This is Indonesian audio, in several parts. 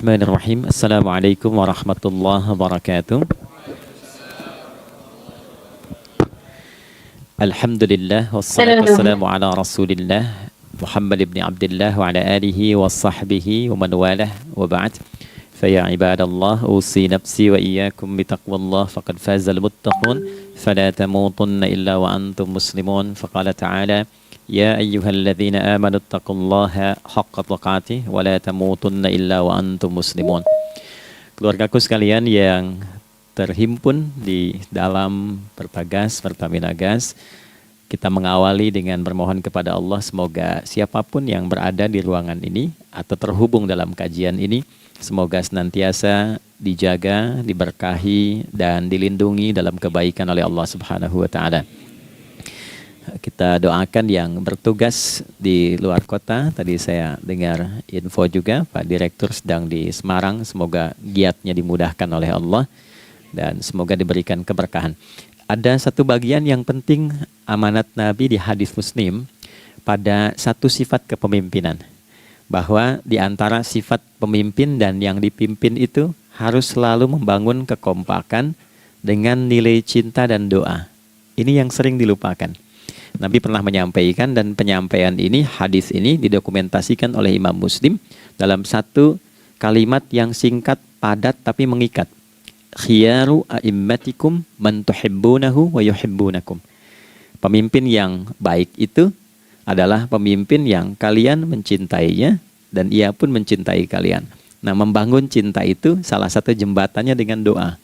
Bismillahirrahmanirrahim. Assalamualaikum warahmatullahi wabarakatuh. Alhamdulillah wassalatu wassalamu ala Rasulillah Muhammad ibn Abdullah wa ala alihi wa sahbihi wa man walah wa ba'd. Faya ibadallah usi nafsi wa iyyakum bitaqwallah faqad fazal muttaqun fala tamutunna illa wa antum muslimun. Faqala ta'ala ya ayyuhalladzina amanu taqullaha haqqa tuqatih wa la tamutunna illa wa antum muslimun. Keluargaku sekalian yang terhimpun di dalam Perbagas, Pertamina Gas, kita mengawali dengan bermohon kepada Allah semoga siapapun yang berada di ruangan ini atau terhubung dalam kajian ini, semoga senantiasa dijaga, diberkahi, dan dilindungi dalam kebaikan oleh Allah Subhanahu wa Ta'ala. Kita doakan yang bertugas di luar kota. Tadi saya dengar info juga Pak Direktur sedang di Semarang. Semoga giatnya dimudahkan oleh Allah dan semoga diberikan keberkahan. Ada satu bagian yang penting amanat Nabi di hadis Muslim pada satu sifat kepemimpinan. Bahwa di antara sifat pemimpin dan yang dipimpin itu harus selalu membangun kekompakan dengan nilai cinta dan doa. Ini yang sering dilupakan. Nabi pernah menyampaikan dan penyampaian ini, hadis ini didokumentasikan oleh Imam Muslim dalam satu kalimat yang singkat, padat tapi mengikat. Khiyaru a'immatikum man tuhibbunahu wa yuhibbunakum. Pemimpin yang baik itu adalah pemimpin yang kalian mencintainya dan ia pun mencintai kalian. Nah, membangun cinta itu salah satu jembatannya dengan doa.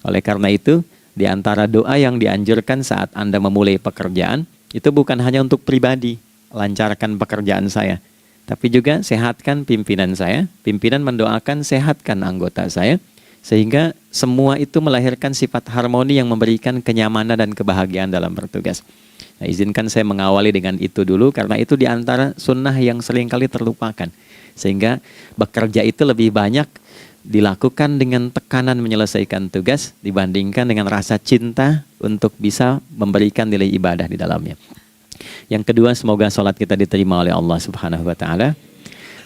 Oleh karena itu, di antara doa yang dianjurkan saat Anda memulai pekerjaan, itu bukan hanya untuk pribadi, lancarkan pekerjaan saya, tapi juga sehatkan pimpinan saya, pimpinan mendoakan sehatkan anggota saya, sehingga semua itu melahirkan sifat harmoni yang memberikan kenyamanan dan kebahagiaan dalam bertugas. Nah, izinkan saya mengawali dengan itu dulu, karena itu di antara sunnah yang seringkali terlupakan. Sehingga bekerja itu lebih banyak dilakukan dengan tekanan menyelesaikan tugas dibandingkan dengan rasa cinta untuk bisa memberikan nilai ibadah di dalamnya. Yang kedua, semoga sholat kita diterima oleh Allah Subhanahu wa Ta'ala.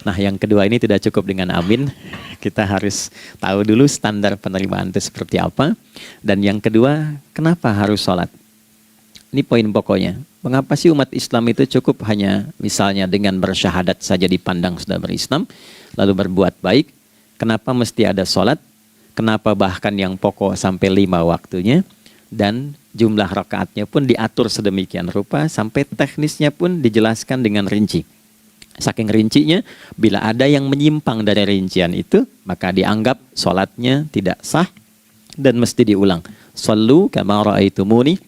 Nah, yang kedua ini tidak cukup dengan amin. Kita harus tahu dulu standar penerimaan itu seperti apa. Dan yang kedua, kenapa harus sholat? Ini poin pokoknya. Mengapa sih umat Islam itu cukup hanya misalnya dengan bersyahadat saja dipandang sudah berislam, lalu berbuat baik? Kenapa mesti ada sholat? Kenapa bahkan yang pokok sampai 5 waktunya? Dan jumlah rakaatnya pun diatur sedemikian rupa, sampai teknisnya pun dijelaskan dengan rinci. Saking rincinya, bila ada yang menyimpang dari rincian itu, maka dianggap sholatnya tidak sah dan mesti diulang. Shallu kama ra'aitumuni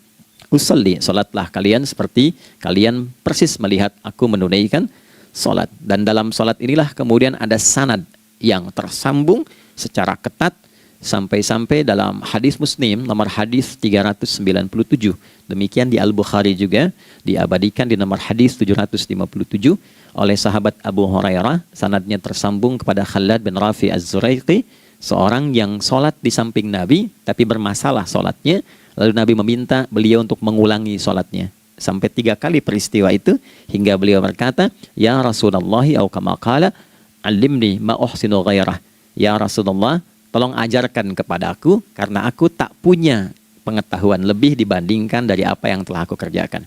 usalli. Sholatlah kalian seperti kalian persis melihat aku menunaikan sholat. Dan dalam sholat inilah kemudian ada sanad yang tersambung secara ketat sampai-sampai dalam hadis Muslim nomor hadis 397. Demikian di Al-Bukhari juga diabadikan di nomor hadis 757 oleh sahabat Abu Hurairah. Sanadnya tersambung kepada Khalad bin Rafi Az-Zuraiqi, seorang yang sholat di samping Nabi tapi bermasalah sholatnya. Lalu Nabi meminta beliau untuk mengulangi sholatnya. Sampai 3 kali peristiwa itu hingga beliau berkata, ya Rasulullah au kama qala alimni ma uhsinu ghairah. Ya Rasulullah, tolong ajarkan kepadaku karena aku tak punya pengetahuan lebih dibandingkan dari apa yang telah aku kerjakan.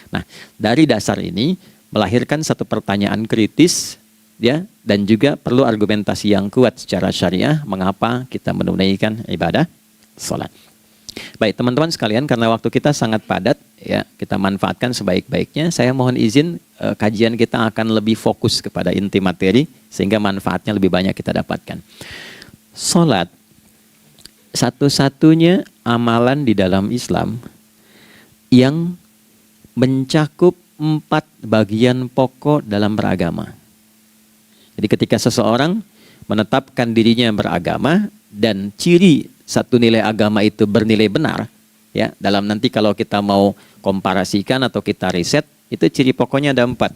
Nah, dari dasar ini melahirkan satu pertanyaan kritis ya, dan juga perlu argumentasi yang kuat secara syariah mengapa kita menunaikan ibadah salat. Baik teman-teman sekalian, karena waktu kita sangat padat ya, kita manfaatkan sebaik-baiknya. Saya mohon izin kajian kita akan lebih fokus kepada inti materi sehingga manfaatnya lebih banyak kita dapatkan. Salat satu-satunya amalan di dalam Islam yang mencakup 4 bagian pokok dalam beragama. Jadi ketika seseorang menetapkan dirinya beragama dan ciri satu nilai agama itu bernilai benar, ya, dalam nanti kalau kita mau komparasikan atau kita riset, itu ciri pokoknya ada 4.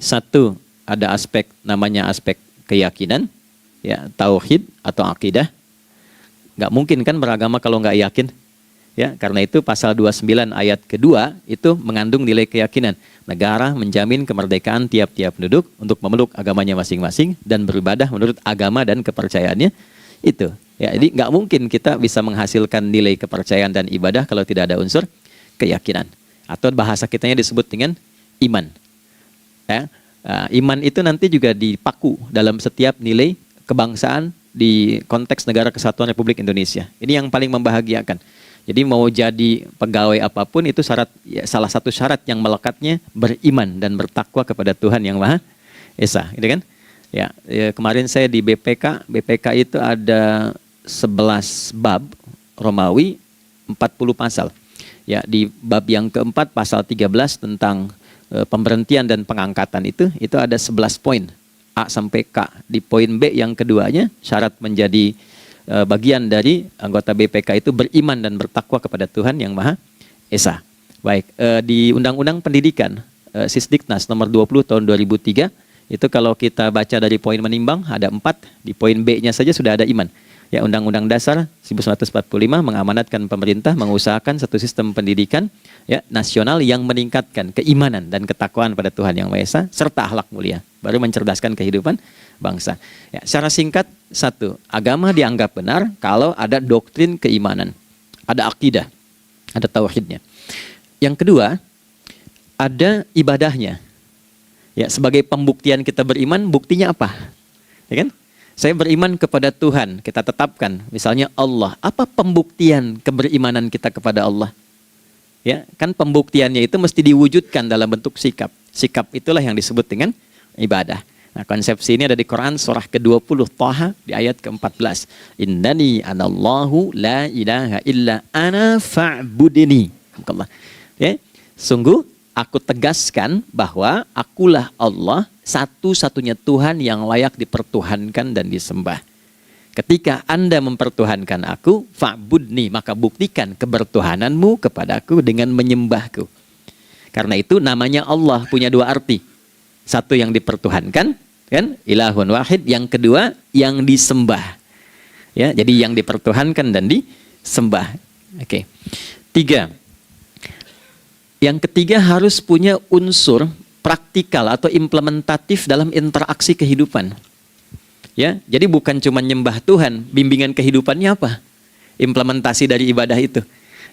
Satu, ada aspek namanya aspek keyakinan, ya, tauhid atau akidah. Nggak mungkin kan beragama kalau nggak yakin. Ya, karena itu pasal 29 ayat kedua itu mengandung nilai keyakinan. Negara menjamin kemerdekaan tiap-tiap penduduk untuk memeluk agamanya masing-masing dan beribadah menurut agama dan kepercayaannya itu. Ya, jadi nggak mungkin kita bisa menghasilkan nilai kepercayaan dan ibadah kalau tidak ada unsur keyakinan. Atau bahasa kitanya disebut dengan iman. Ya, iman itu nanti juga dipaku dalam setiap nilai kebangsaan di konteks Negara Kesatuan Republik Indonesia. Ini yang paling membahagiakan. Jadi mau jadi pegawai apapun itu syarat, ya, salah satu syarat yang melekatnya beriman dan bertakwa kepada Tuhan Yang Maha Esa, gitu kan? Ya, kemarin saya di BPK itu ada 11 bab Romawi, 40 pasal. Ya, di bab yang keempat pasal 13 tentang pemberhentian dan pengangkatan itu ada 11 poin A sampai K. Di poin B yang keduanya syarat menjadi bagian dari anggota BPK itu beriman dan bertakwa kepada Tuhan Yang Maha Esa. Baik, di Undang-Undang Pendidikan Sisdiknas nomor 20 tahun 2003 itu kalau kita baca dari poin menimbang ada 4, di poin B-nya saja sudah ada iman. Ya, Undang-Undang Dasar 1945 mengamanatkan pemerintah mengusahakan satu sistem pendidikan ya nasional yang meningkatkan keimanan dan ketakwaan pada Tuhan Yang Maha Esa serta akhlak mulia, baru mencerdaskan kehidupan bangsa. Ya, secara singkat, satu, agama dianggap benar kalau ada doktrin keimanan, ada akidah, ada tauhidnya. Yang kedua, ada ibadahnya. Ya, sebagai pembuktian kita beriman, buktinya apa? Ya kan? Saya beriman kepada Tuhan, kita tetapkan, misalnya Allah. Apa pembuktian keberimanan kita kepada Allah? Ya, kan pembuktiannya itu mesti diwujudkan dalam bentuk sikap. Sikap itulah yang disebut dengan ibadah. Nah, konsepsi ini ada di Quran surah ke-20 Thaha di ayat ke-14. Innani anallahu la ilaha illa ana fa'budini. Ya, sungguh aku tegaskan bahwa akulah Allah, satu-satunya Tuhan yang layak dipertuhankan dan disembah. Ketika Anda mempertuhankan aku, fa'budni, maka buktikan kebertuhananmu kepadaku dengan menyembahku. Karena itu namanya Allah punya dua arti. Satu yang dipertuhankan, kan? Ilahun wahid. Yang kedua yang disembah. Ya, jadi yang dipertuhankan dan disembah. Oke. 3. Yang ketiga harus punya unsur praktikal atau implementatif dalam interaksi kehidupan. Ya, jadi bukan cuma nyembah Tuhan, bimbingan kehidupannya apa? Implementasi dari ibadah itu.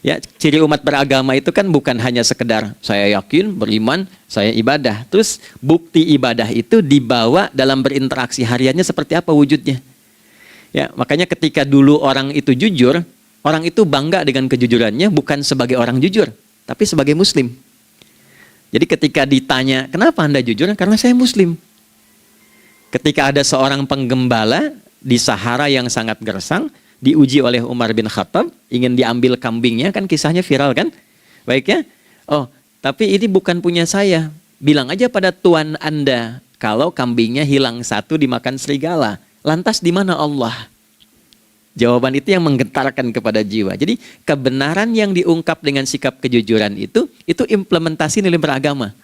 Ya, ciri umat beragama itu kan bukan hanya sekedar saya yakin, beriman, saya ibadah. Terus bukti ibadah itu dibawa dalam berinteraksi hariannya seperti apa wujudnya. Ya, makanya ketika dulu orang itu jujur, orang itu bangga dengan kejujurannya bukan sebagai orang jujur, tapi sebagai muslim. Jadi ketika ditanya, kenapa Anda jujur? Karena saya muslim. Ketika ada seorang penggembala di Sahara yang sangat gersang, diuji oleh Umar bin Khattab, ingin diambil kambingnya, kan kisahnya viral kan? Baik ya? Oh, tapi ini bukan punya saya. Bilang aja pada tuan Anda, kalau kambingnya hilang satu dimakan serigala. Lantas di mana Allah? Jawaban itu yang menggetarkan kepada jiwa. Jadi kebenaran yang diungkap dengan sikap kejujuran itu implementasi nilai beragama.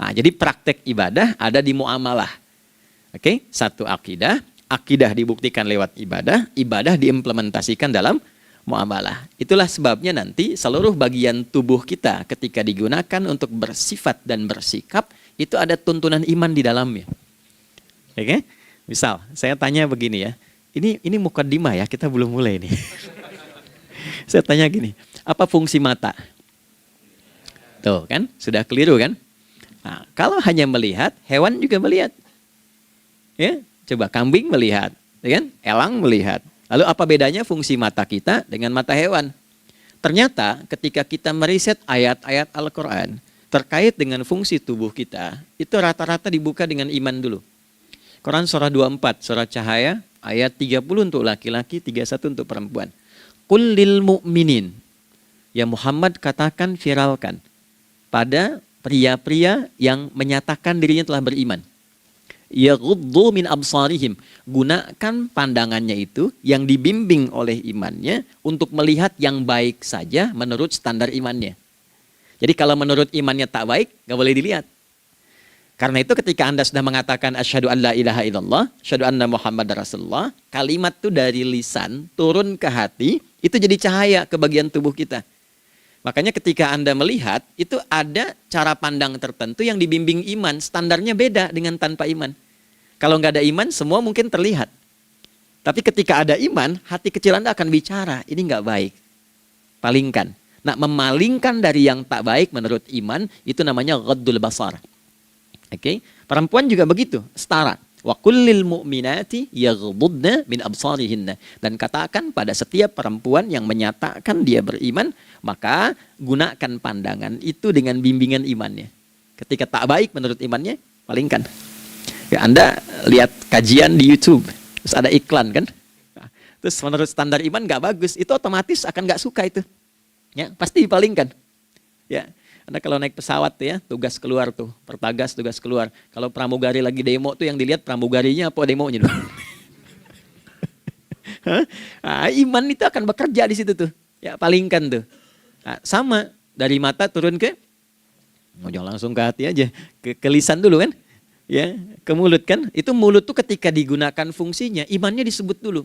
Nah, jadi praktek ibadah ada di muamalah. Oke, satu akidah, akidah dibuktikan lewat ibadah, ibadah diimplementasikan dalam muamalah. Itulah sebabnya nanti seluruh bagian tubuh kita ketika digunakan untuk bersifat dan bersikap, itu ada tuntunan iman di dalamnya. Oke? Misal, saya tanya begini ya. Ini mukaddimah ya, kita belum mulai nih. Saya tanya gini, apa fungsi mata? Tuh kan, sudah keliru kan? Nah, kalau hanya melihat, hewan juga melihat. Ya, coba kambing melihat, ya kan? Elang melihat. Lalu apa bedanya fungsi mata kita dengan mata hewan? Ternyata ketika kita meriset ayat-ayat Al-Quran terkait dengan fungsi tubuh kita, itu rata-rata dibuka dengan iman dulu. Quran surah 24, surah Cahaya, ayat 30 untuk laki-laki, 31 untuk perempuan. Qul lil mu'minin. Ya Muhammad katakan, viralkan pada pria-pria yang menyatakan dirinya telah beriman. Yaghuddu min absarihim. Gunakan pandangannya itu yang dibimbing oleh imannya untuk melihat yang baik saja menurut standar imannya. Jadi kalau menurut imannya tak baik, nggak boleh dilihat. Karena itu ketika Anda sudah mengatakan asyhadu an la ilaha illallah, asyhadu anna Muhammad Rasulullah, kalimat itu dari lisan turun ke hati, Itu jadi cahaya ke bagian tubuh kita. Makanya ketika Anda melihat, itu ada cara pandang tertentu yang dibimbing iman. Standarnya beda dengan tanpa iman. Kalau nggak ada iman, semua mungkin terlihat. Tapi ketika ada iman, hati kecil Anda akan bicara, ini nggak baik. Palingkan. Nah, memalingkan dari yang tak baik menurut iman, itu namanya ghaddul basar. Oke? Perempuan juga begitu, setara. Wa kullil mu'minati yaghdudna min absarihinna. Dan katakan pada setiap perempuan yang menyatakan dia beriman, maka gunakan pandangan itu dengan bimbingan imannya. Ketika tak baik menurut imannya, palingkan. Ya, Anda lihat kajian di YouTube, terus ada iklan kan? Nah, terus menurut standar iman nggak bagus, itu otomatis akan nggak suka itu. Ya, pasti dipalingkan. Ya. Anda kalau naik pesawat ya, tugas keluar tuh, pertagas tugas keluar. Kalau pramugari lagi demo tuh yang dilihat pramugarinya apa demonya dulu. Nah, iman itu akan bekerja di situ tuh. Ya, palingkan tuh. Nah, sama dari mata turun ke, jangan langsung ke hati aja, ke lisan dulu kan. Ya, ke mulut kan. Itu mulut tuh ketika digunakan fungsinya, imannya disebut dulu.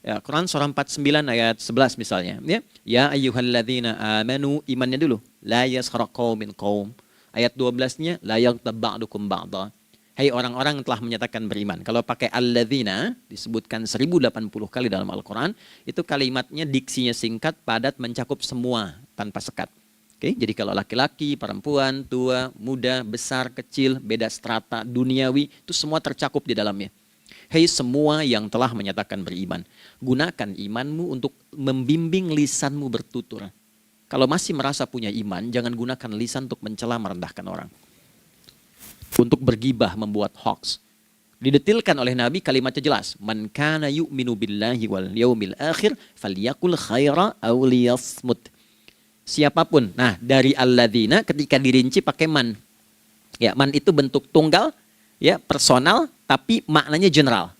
Ya, Quran surah 49 ayat 11 misalnya, ya ayyuhalladzina amanu, imannya dulu, la yaskhar qaumin qaum. Ayat 12-nya la yaghtab ba'dukum ba'dha. Hai orang-orang yang telah menyatakan beriman. Kalau pakai alladzina disebutkan 1080 kali dalam Al-Qur'an, itu kalimatnya diksinya singkat, padat, mencakup semua tanpa sekat. Oke, jadi kalau laki-laki, perempuan, tua, muda, besar, kecil, beda strata, duniawi, itu semua tercakup di dalamnya. Hei semua yang telah menyatakan beriman, gunakan imanmu untuk membimbing lisanmu bertutur. Kalau masih merasa punya iman, jangan gunakan lisan untuk mencela, merendahkan orang. Untuk bergibah, membuat hoax. Didetilkan oleh Nabi, kalimatnya jelas. Man kana yu'minu billahi wal yaumil akhir, falyakul khaira aw liyasmut. Siapapun. Nah, dari alladzina ketika dirinci pakai man. Ya, man itu bentuk tunggal, ya, personal, tapi maknanya general.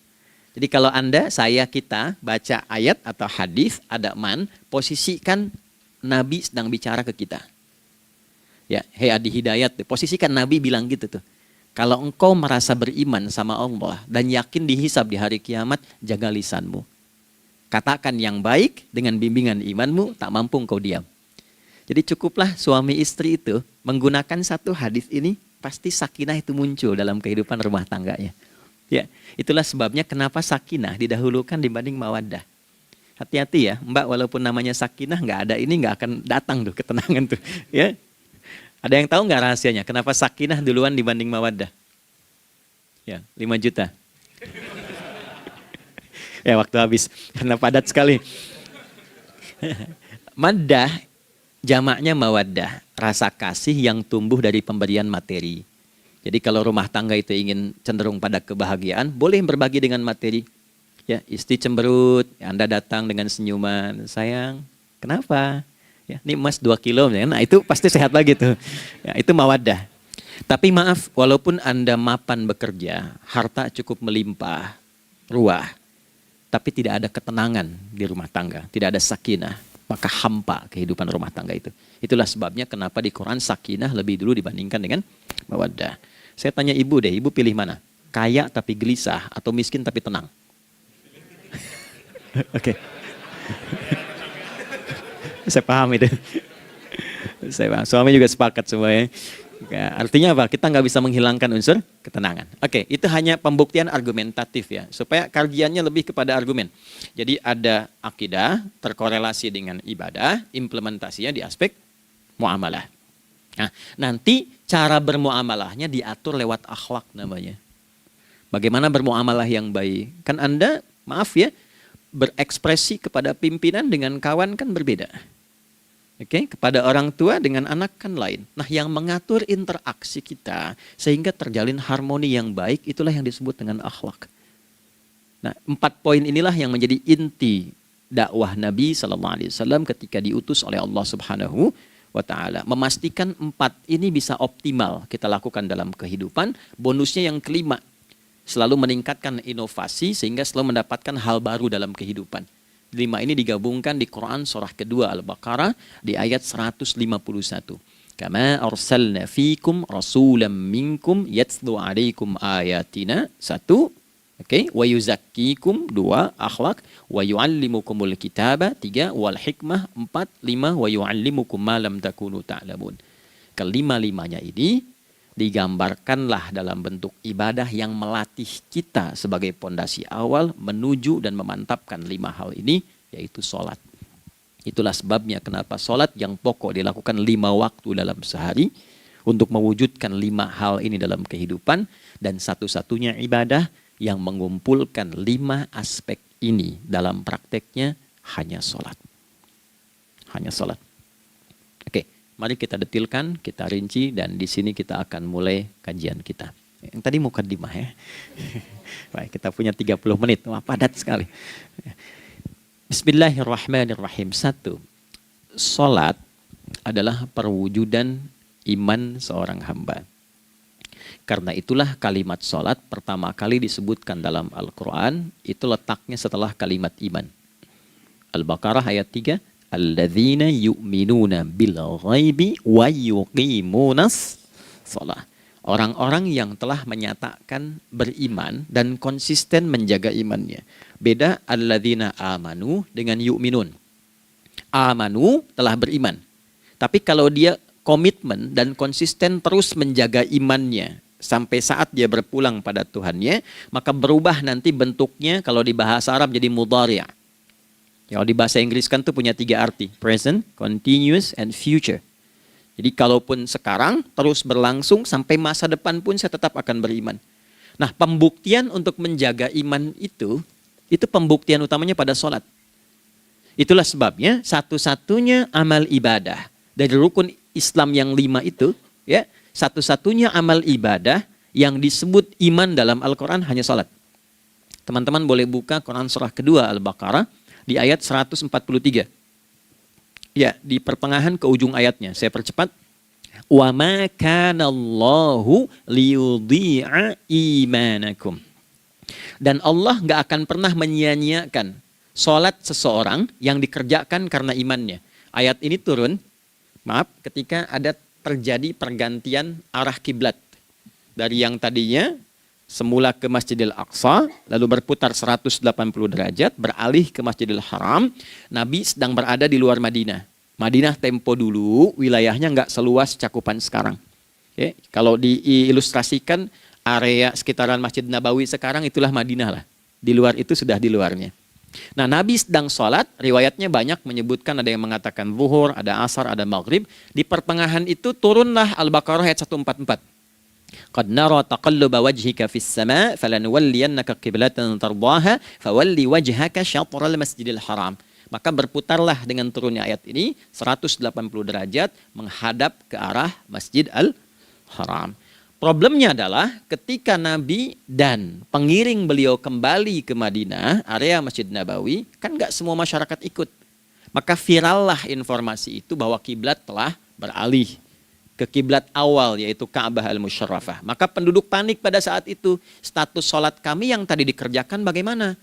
Jadi kalau Anda, saya, kita baca ayat atau hadis ada man, posisikan Nabi sedang bicara ke kita. Ya, hei Adi Hidayat, posisikan Nabi bilang gitu tuh. Kalau engkau merasa beriman sama Allah dan yakin dihisab di hari kiamat, jaga lisanmu. Katakan yang baik dengan bimbingan imanmu, tak mampu engkau diam. Jadi cukuplah suami istri itu menggunakan satu hadis ini, pasti sakinah itu muncul dalam kehidupan rumah tangganya. Ya, itulah sebabnya kenapa sakinah didahulukan dibanding mawaddah. Hati-hati ya, Mbak, walaupun namanya sakinah nggak ada ini nggak akan datang tuh ketenangan tuh. Ya, ada yang tahu nggak rahasianya? Kenapa sakinah duluan dibanding mawaddah? Ya, 5 juta. Ya, waktu habis karena padat sekali. Maddah jamaknya mawaddah, rasa kasih yang tumbuh dari pemberian materi. Jadi kalau rumah tangga itu ingin cenderung pada kebahagiaan, boleh berbagi dengan materi. Ya, istri cemberut, ya Anda datang dengan senyuman, sayang, kenapa? Ya, ini emas 2 kilo, ya. Nah itu pasti sehat lagi tuh. Ya, itu mawaddah. Tapi maaf, walaupun Anda mapan bekerja, harta cukup melimpah, ruah, tapi tidak ada ketenangan di rumah tangga, tidak ada sakinah, maka hampa kehidupan rumah tangga itu. Itulah sebabnya kenapa di Quran sakinah lebih dulu dibandingkan dengan mawaddah. Saya tanya ibu deh, ibu pilih mana? Kaya tapi gelisah atau miskin tapi tenang? Oke. Saya paham itu. Saya paham. Suami juga sepakat semuanya. Ya, artinya apa? Kita nggak bisa menghilangkan unsur ketenangan. Oke, itu hanya pembuktian argumentatif ya, supaya kajiannya lebih kepada argumen. Jadi ada akidah terkorelasi dengan ibadah, implementasinya di aspek muamalah. Nah, nanti cara bermuamalahnya diatur lewat akhlak namanya. Bagaimana bermuamalah yang baik? Kan Anda, maaf ya, berekspresi kepada pimpinan dengan kawan kan berbeda. Oke, kepada orang tua dengan anak kan lain. Nah, yang mengatur interaksi kita sehingga terjalin harmoni yang baik, itulah yang disebut dengan akhlak. Nah, 4 poin inilah yang menjadi inti dakwah Nabi SAW ketika diutus oleh Allah Subhanahu wa Ta'ala. Memastikan 4 ini bisa optimal kita lakukan dalam kehidupan. Bonusnya yang kelima, selalu meningkatkan inovasi sehingga selalu mendapatkan hal baru dalam kehidupan. 5 ini digabungkan di Quran surah kedua Al-Baqarah di ayat 151. Kama arsalna fikum rasulam minkum yatslu alaikum ayatina. 1, Oke, wa yuzakkikum 2, akhlak, wa yu'allimukumul kitaba 3, wal hikmah 4, 5, wa yu'allimukum ma lam takunu ta'lamun. Kelima-limanya ini digambarkanlah dalam bentuk ibadah yang melatih kita sebagai pondasi awal menuju dan memantapkan 5 hal ini, yaitu sholat. Itulah sebabnya kenapa sholat yang pokok dilakukan 5 waktu dalam sehari untuk mewujudkan 5 hal ini dalam kehidupan, dan satu-satunya ibadah yang mengumpulkan 5 aspek ini dalam prakteknya hanya sholat. Hanya sholat. Oke, mari kita detilkan, kita rinci, dan di sini kita akan mulai kajian kita. Yang tadi mukadimah ya. Baik, kita punya 30 menit. Wah, padat sekali. Bismillahirrahmanirrahim. 1. Sholat adalah perwujudan iman seorang hamba. Karena itulah kalimat sholat pertama kali disebutkan dalam Al-Quran, itu letaknya setelah kalimat iman. Al-Baqarah ayat 3, Alladzina yu'minuna bil ghaibi wa yuqimunas sholat. Orang-orang yang telah menyatakan beriman dan konsisten menjaga imannya. Beda alladzina amanu dengan yu'minun. Amanu telah beriman. Tapi kalau dia komitmen dan konsisten terus menjaga imannya sampai saat dia berpulang pada Tuhannya, maka berubah nanti bentuknya kalau di bahasa Arab jadi mudhari'. Kalau di bahasa Inggris kan tuh punya 3 arti, present, continuous, and future. Jadi kalaupun sekarang terus berlangsung sampai masa depan pun saya tetap akan beriman. Nah, pembuktian untuk menjaga iman itu pembuktian utamanya pada sholat. Itulah sebabnya satu-satunya amal ibadah dari rukun Islam yang 5 itu, ya, satu-satunya amal ibadah yang disebut iman dalam Al-Quran hanya sholat. Teman-teman boleh buka Quran surah kedua Al-Baqarah di ayat 143. Ya, di pertengahan ke ujung ayatnya. Saya percepat. Wa ma kana Allahu liyudhi'a imanakum. Dan Allah nggak akan pernah menyia-nyiakan sholat seseorang yang dikerjakan karena imannya. Ayat ini turun, ketika ada terjadi pergantian arah kiblat dari yang tadinya semula ke Masjidil Aqsa, lalu berputar 180 derajat, beralih ke Masjidil Haram. Nabi sedang berada di luar Madinah. Madinah tempo dulu, wilayahnya nggak seluas cakupan sekarang. Oke, kalau diilustrasikan area sekitaran Masjid Nabawi sekarang itulah Madinah lah. Di luar itu sudah di luarnya. Nah, Nabi sedang sholat, riwayatnya banyak menyebutkan, ada yang mengatakan zuhur, ada asar, ada maghrib. Di pertengahan itu turunlah Al-Baqarah ayat 144. Qad nara taqalluba wajhika fis sama' falanuwalliyannaka qiblatan tardaha fawalli wajhaka syatral masjidil haram. Maka berputarlah dengan turunnya ayat ini 180 derajat menghadap ke arah Masjid Al-Haram. Problemnya adalah ketika Nabi dan pengiring beliau kembali ke Madinah, area Masjid Nabawi, kan nggak semua masyarakat ikut. Maka virallah informasi itu bahwa kiblat telah beralih ke kiblat awal, yaitu Ka'bah Al-Musyarrafah. Maka penduduk panik pada saat itu. Status sholat kami yang tadi dikerjakan bagaimana?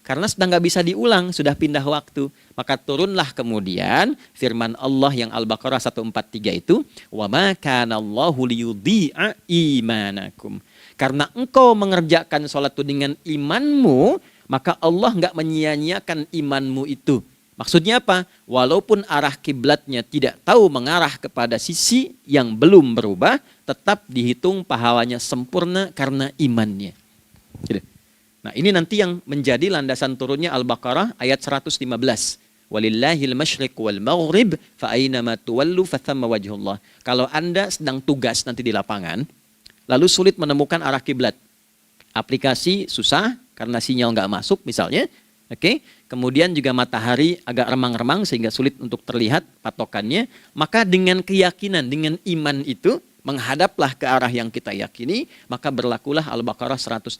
Karena sedang nggak bisa diulang, sudah pindah waktu. Maka turunlah kemudian firman Allah yang Al-Baqarah 143 itu, wa ma kana Allahu liyudhi'a imanakum. Karena engkau mengerjakan sholat itu dengan imanmu, maka Allah nggak menyia-nyiakan imanmu itu. Maksudnya apa? Walaupun arah kiblatnya tidak tahu mengarah kepada sisi yang belum berubah, tetap dihitung pahalanya sempurna karena imannya. Gitu. Nah, ini nanti yang menjadi landasan turunnya Al-Baqarah ayat 115. Walillahil masyriq wal maghrib fa aina ma tuwallu fa thamma wajhullah. Kalau Anda sedang tugas nanti di lapangan, lalu sulit menemukan arah kiblat. Aplikasi susah karena sinyal nggak masuk misalnya. Oke, kemudian juga matahari agak remang-remang sehingga sulit untuk terlihat patokannya. Maka dengan keyakinan, dengan iman itu, menghadaplah ke arah yang kita yakini, maka berlakulah Al-Baqarah 115.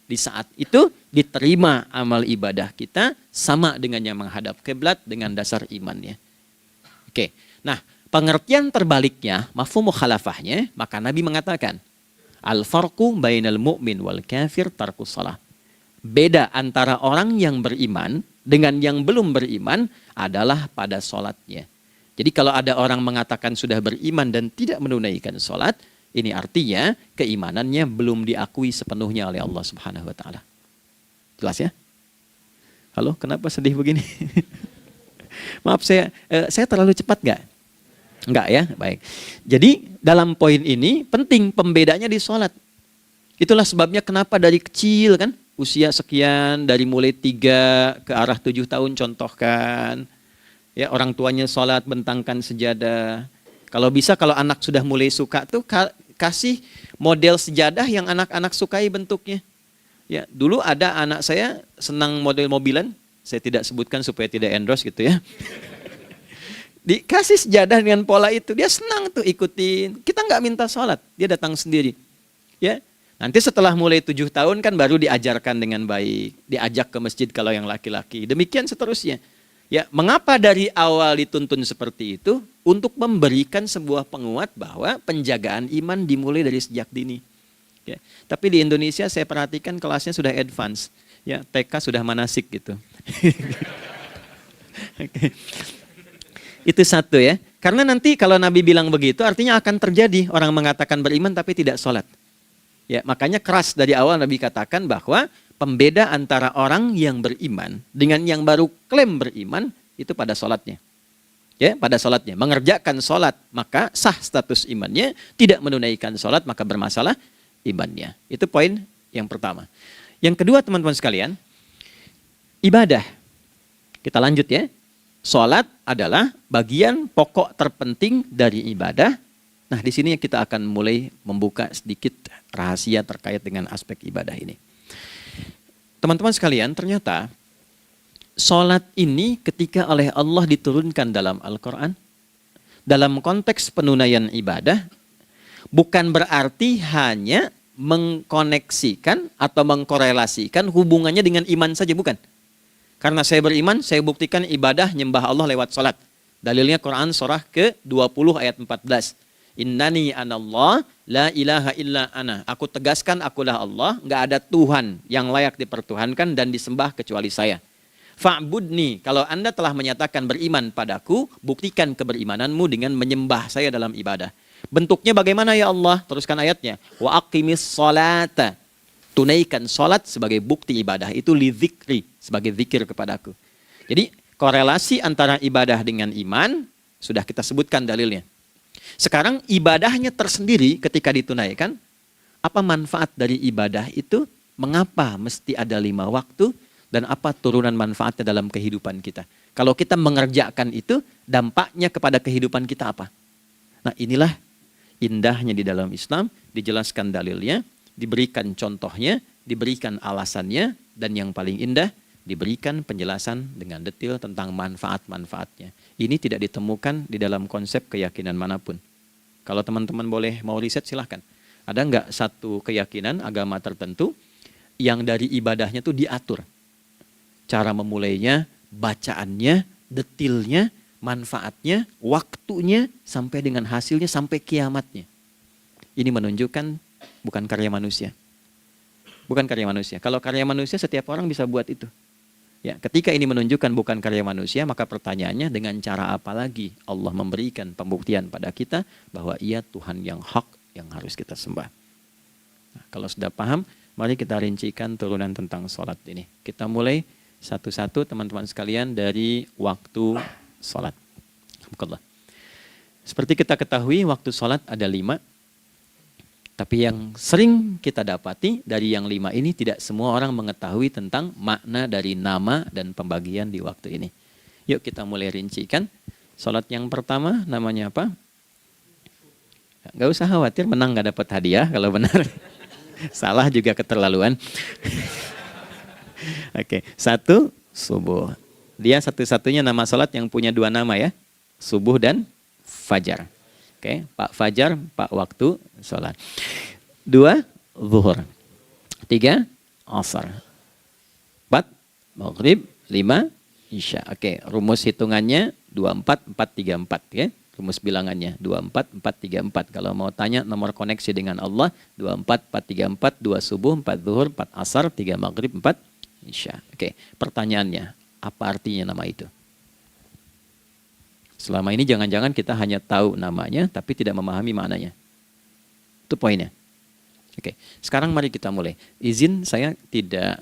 Di saat itu diterima amal ibadah kita sama dengan yang menghadap kiblat dengan dasar imannya. Oke, nah pengertian terbaliknya, mafhum mukhalafahnya, maka Nabi mengatakan, al-farqu bainal mu'min wal kafir tarkus shalah. Beda antara orang yang beriman dengan yang belum beriman adalah pada sholatnya. Jadi kalau ada orang mengatakan sudah beriman dan tidak menunaikan sholat, ini artinya keimanannya belum diakui sepenuhnya oleh Allah Subhanahu wa Ta'ala. Jelas ya? Halo, kenapa sedih begini? Maaf, saya terlalu cepat nggak? Enggak ya, baik. Jadi dalam poin ini penting pembedanya di sholat. Itulah sebabnya kenapa dari kecil kan, usia sekian, dari mulai 3 ke arah 7 tahun contohkan. Ya, orang tuanya sholat bentangkan sejadah. Kalau bisa kalau anak sudah mulai suka tuh kasih model sejadah yang anak-anak sukai bentuknya. Ya, dulu ada anak saya senang model mobilan, saya tidak sebutkan supaya tidak endorse gitu ya. Dikasih sejadah dengan pola itu, dia senang tuh ikutin. Kita nggak minta sholat, dia datang sendiri. Ya, nanti setelah mulai 7 tahun kan baru diajarkan dengan baik, diajak ke masjid kalau yang laki-laki. Demikian seterusnya. Ya, mengapa dari awal dituntun seperti itu? Untuk memberikan sebuah penguat bahwa penjagaan iman dimulai dari sejak dini. Ya, tapi di Indonesia saya perhatikan kelasnya sudah advance. Ya, TK sudah manasik gitu. Oke. Itu satu ya. Karena nanti kalau Nabi bilang begitu artinya akan terjadi orang mengatakan beriman tapi tidak sholat. Ya, makanya keras dari awal Nabi katakan bahwa pembeda antara orang yang beriman dengan yang baru klaim beriman itu pada sholatnya. Ya, pada sholatnya. Mengerjakan sholat maka sah status imannya, tidak menunaikan sholat maka bermasalah imannya. Itu poin yang pertama. Yang kedua teman-teman sekalian, ibadah. Kita lanjut ya. Sholat adalah bagian pokok terpenting dari ibadah. Nah, di sini kita akan mulai membuka sedikit rahasia terkait dengan aspek ibadah ini. Teman-teman sekalian, ternyata sholat ini ketika oleh Allah diturunkan dalam Al-Quran, dalam konteks penunaian ibadah, bukan berarti hanya mengkoneksikan atau mengkorelasikan hubungannya dengan iman saja, bukan. Karena saya beriman, saya buktikan ibadah nyembah Allah lewat salat. Dalilnya Quran surah ke-20 ayat 14. Innani anallah la ilaha illa ana. Aku tegaskan akulah Allah, enggak ada Tuhan yang layak dipertuhankan dan disembah kecuali saya. Fa'budni, kalau Anda telah menyatakan beriman padaku, buktikan keberimananmu dengan menyembah saya dalam ibadah. Bentuknya bagaimana ya Allah? Teruskan ayatnya. Wa aqimis sholata. Tunaikan sholat sebagai bukti ibadah. Itu li dzikri, sebagai zikir kepadaku. Jadi korelasi antara ibadah dengan iman, sudah kita sebutkan dalilnya. Sekarang ibadahnya tersendiri ketika ditunaikan, apa manfaat dari ibadah itu? Mengapa mesti ada 5 waktu? Dan apa turunan manfaatnya dalam kehidupan kita? Kalau kita mengerjakan itu, dampaknya kepada kehidupan kita apa? Nah, inilah indahnya di dalam Islam, dijelaskan dalilnya, diberikan contohnya, diberikan alasannya, dan yang paling indah, diberikan penjelasan dengan detail tentang manfaat-manfaatnya. Ini tidak ditemukan di dalam konsep keyakinan manapun. Kalau teman-teman boleh mau riset silahkan. Ada nggak satu keyakinan agama tertentu yang dari ibadahnya tuh diatur? Cara memulainya, bacaannya, detailnya, manfaatnya, waktunya, sampai dengan hasilnya, sampai kiamatnya. Ini menunjukkan bukan karya manusia. Bukan karya manusia. Kalau karya manusia setiap orang bisa buat itu. Ya, ketika ini menunjukkan bukan karya manusia, maka pertanyaannya dengan cara apa lagi Allah memberikan pembuktian pada kita bahwa Ia Tuhan yang hak yang harus kita sembah. Nah, kalau sudah paham, mari kita rincikan turunan tentang sholat ini. Kita mulai satu-satu teman-teman sekalian dari waktu sholat. Alhamdulillah. Seperti kita ketahui waktu sholat ada 5. Tapi yang sering kita dapati dari yang 5 ini tidak semua orang mengetahui tentang makna dari nama dan pembagian di waktu ini. Yuk kita mulai rincikan. Sholat yang pertama namanya apa? Gak usah khawatir, menang gak dapat hadiah kalau benar. Salah juga keterlaluan. Oke, 1 subuh. Dia satu-satunya nama sholat yang punya 2 nama ya. Subuh dan fajar. Oke, Pak Fajar, Pak waktu sholat. 2 zuhur. 3 asar. 4 maghrib. 5 isya. Oke, rumus hitungannya 24, 4, 3, 4 ya. Rumus bilangannya 24, 4, 3, 4. Kalau mau tanya nomor koneksi dengan Allah 24, 4, 3, 4, 2 subuh, 4 zuhur, 4 asar, 3 maghrib, 4 isya. Oke, pertanyaannya, apa artinya nama itu? Selama ini jangan-jangan kita hanya tahu namanya tapi tidak memahami maknanya. Itu poinnya. Oke, sekarang mari kita mulai. Izin saya tidak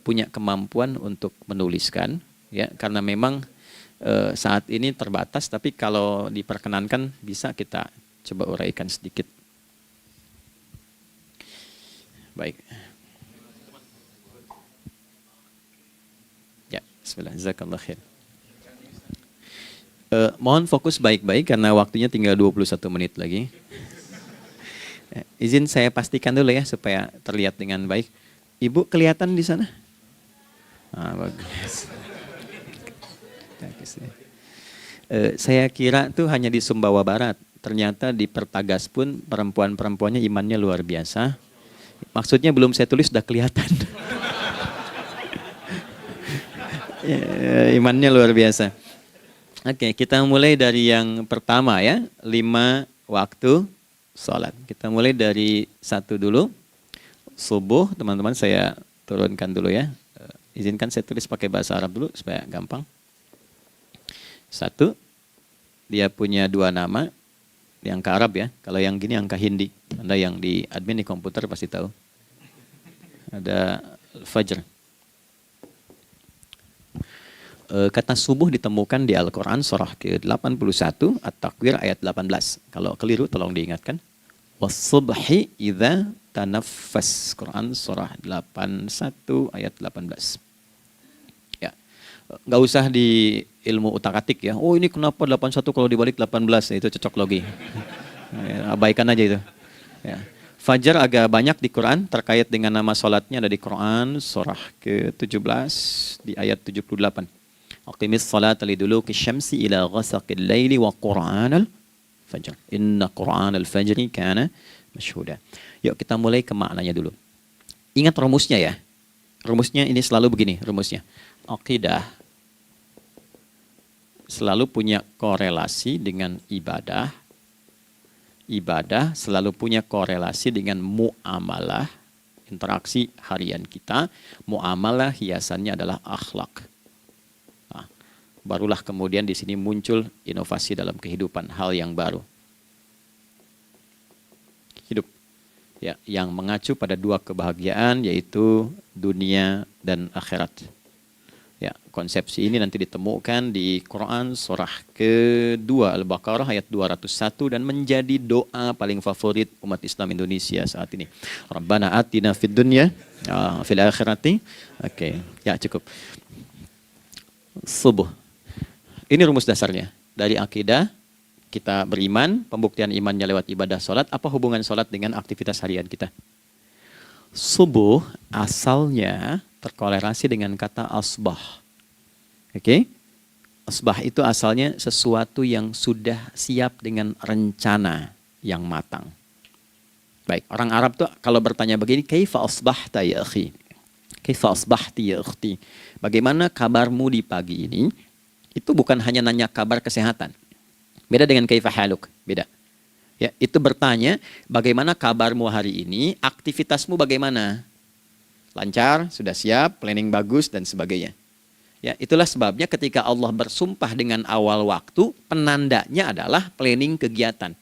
punya kemampuan untuk menuliskan, ya, karena memang saat ini terbatas, tapi kalau diperkenankan bisa kita coba uraikan sedikit. Baik. Ya, bismillah, jazakallah khair. Mohon fokus baik-baik karena waktunya tinggal 21 menit lagi. Izin saya pastikan dulu ya supaya terlihat dengan baik. Ibu kelihatan di sana? Bagus. Saya kira tuh hanya di Sumbawa Barat. Ternyata di Pertagas pun perempuan-perempuannya imannya luar biasa. Maksudnya belum saya tulis sudah kelihatan. Imannya luar biasa. Oke, kita mulai dari yang pertama ya, 5 waktu sholat. Kita mulai dari 1 dulu. Subuh, teman-teman saya turunkan dulu ya. Izinkan saya tulis pakai bahasa Arab dulu supaya gampang. 1, dia punya 2 nama, yang ke Arab ya. Kalau yang gini angka Hindi. Anda yang di admin di komputer pasti tahu. Ada Fajr. Kata subuh ditemukan di Al-Quran surah ke-81 At-Takwir ayat 18. Kalau keliru tolong diingatkan. Was-subhi idza tanaffas. Quran surah 81 ayat 18. Ya. Nggak usah di ilmu utak-atik ya. Oh ini kenapa 81 kalau dibalik 18? Itu cocok logi. Ya, abaikan aja itu. Ya. Fajar agak banyak di Quran terkait dengan nama sholatnya ada di Quran surah ke-17 di ayat 78. Aqimis salata liduluki syamsi ila ghasaqil laili wa qur'anal fajr. Inna qur'anal fajri kana masyhuda. Yuk kita mulai ke maknanya dulu. Ingat rumusnya ya. Rumusnya ini selalu begini rumusnya. Aqidah selalu punya korelasi dengan ibadah. Ibadah selalu punya korelasi dengan muamalah, interaksi harian kita. Muamalah hiasannya adalah akhlak. Barulah kemudian di sini muncul inovasi dalam kehidupan, hal yang baru. Hidup ya, yang mengacu pada 2 kebahagiaan yaitu dunia dan akhirat. Ya, konsepsi ini nanti ditemukan di Quran surah ke-2 Al-Baqarah ayat 201 dan menjadi doa paling favorit umat Islam Indonesia saat ini. Rabbana atina fid dunya fil akhirati. Oke, ya cukup. Subuh. Ini rumus dasarnya. Dari akidah, kita beriman, pembuktian imannya lewat ibadah sholat. Apa hubungan sholat dengan aktivitas harian kita? Subuh asalnya terkorelasi dengan kata asbah. Oke? Asbah itu asalnya sesuatu yang sudah siap dengan rencana yang matang. Baik, orang Arab tuh kalau bertanya begini, kaifa asbahta ya akhi? Kaifa asbahti ya ukhti? Bagaimana kabarmu di pagi ini? Itu bukan hanya nanya kabar kesehatan. Beda dengan kaifa haluk, beda. Ya, itu bertanya bagaimana kabarmu hari ini, aktivitasmu bagaimana? Lancar, sudah siap, planning bagus dan sebagainya. Ya, itulah sebabnya ketika Allah bersumpah dengan awal waktu, penandanya adalah planning kegiatan.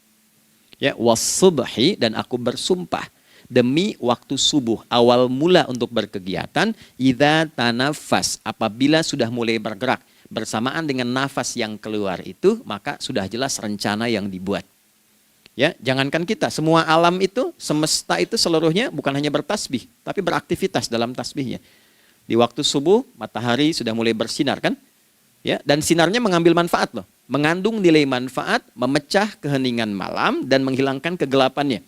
Ya, was-subhi dan aku bersumpah demi waktu subuh, awal mula untuk berkegiatan, idza tanafas, apabila sudah mulai bergerak. Bersamaan dengan nafas yang keluar itu, maka sudah jelas rencana yang dibuat. Ya, jangankan kita, semua alam itu, semesta itu seluruhnya bukan hanya bertasbih, tapi beraktivitas dalam tasbihnya. Di waktu subuh, matahari sudah mulai bersinar kan? Ya, dan sinarnya mengambil manfaat loh. Mengandung nilai manfaat, memecah keheningan malam dan menghilangkan kegelapannya.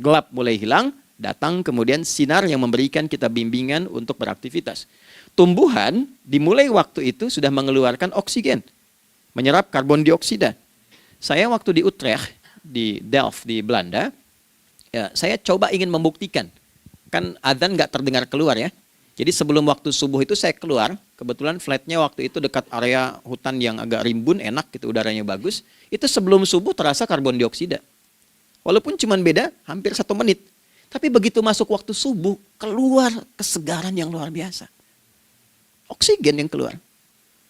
Gelap mulai hilang, datang kemudian sinar yang memberikan kita bimbingan untuk beraktivitas. Tumbuhan dimulai waktu itu sudah mengeluarkan oksigen, menyerap karbon dioksida. Saya waktu di Utrecht, di Delft di Belanda, ya, saya coba ingin membuktikan. Kan adzan nggak terdengar keluar ya. Jadi sebelum waktu subuh itu saya keluar, kebetulan flatnya waktu itu dekat area hutan yang agak rimbun, enak gitu, udaranya bagus. Itu sebelum subuh terasa karbon dioksida. Walaupun cuma beda hampir 1 menit. Tapi begitu masuk waktu subuh, keluar kesegaran yang luar biasa. Oksigen yang keluar.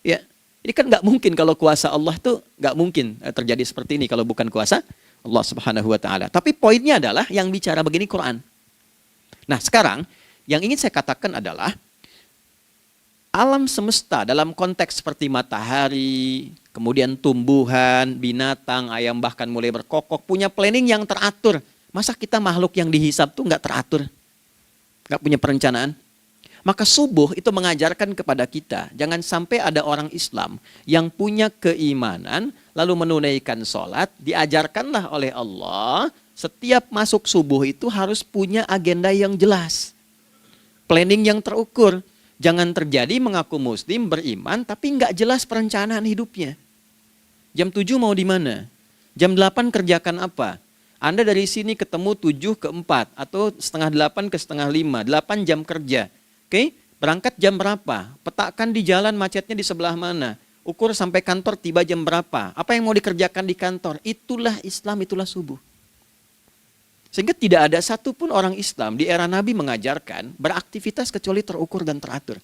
Ya, ini kan nggak mungkin kalau kuasa Allah tuh nggak mungkin terjadi seperti ini kalau bukan kuasa Allah Subhanahu Wa Taala. Tapi poinnya adalah yang bicara begini Quran. Nah sekarang yang ingin saya katakan adalah Alam semesta dalam konteks seperti matahari, kemudian tumbuhan, binatang, ayam bahkan mulai berkokok, punya planning yang teratur. Masa kita makhluk yang dihisab tuh nggak teratur? Nggak punya perencanaan? Maka subuh itu mengajarkan kepada kita, jangan sampai ada orang Islam yang punya keimanan, lalu menunaikan sholat, diajarkanlah oleh Allah, setiap masuk subuh itu harus punya agenda yang jelas. Planning yang terukur. Jangan terjadi mengaku muslim, beriman, tapi nggak jelas perencanaan hidupnya. Jam 7 mau di mana? Jam 8 kerjakan apa? Anda dari sini ketemu 7 ke 4, atau setengah 8 ke setengah 5, 8 jam kerja. Oke, berangkat jam berapa? Petakan di jalan macetnya di sebelah mana? Ukur sampai kantor tiba jam berapa? Apa yang mau dikerjakan di kantor? Itulah Islam, itulah subuh. Sehingga tidak ada satupun orang Islam di era Nabi mengajarkan beraktivitas kecuali terukur dan teratur.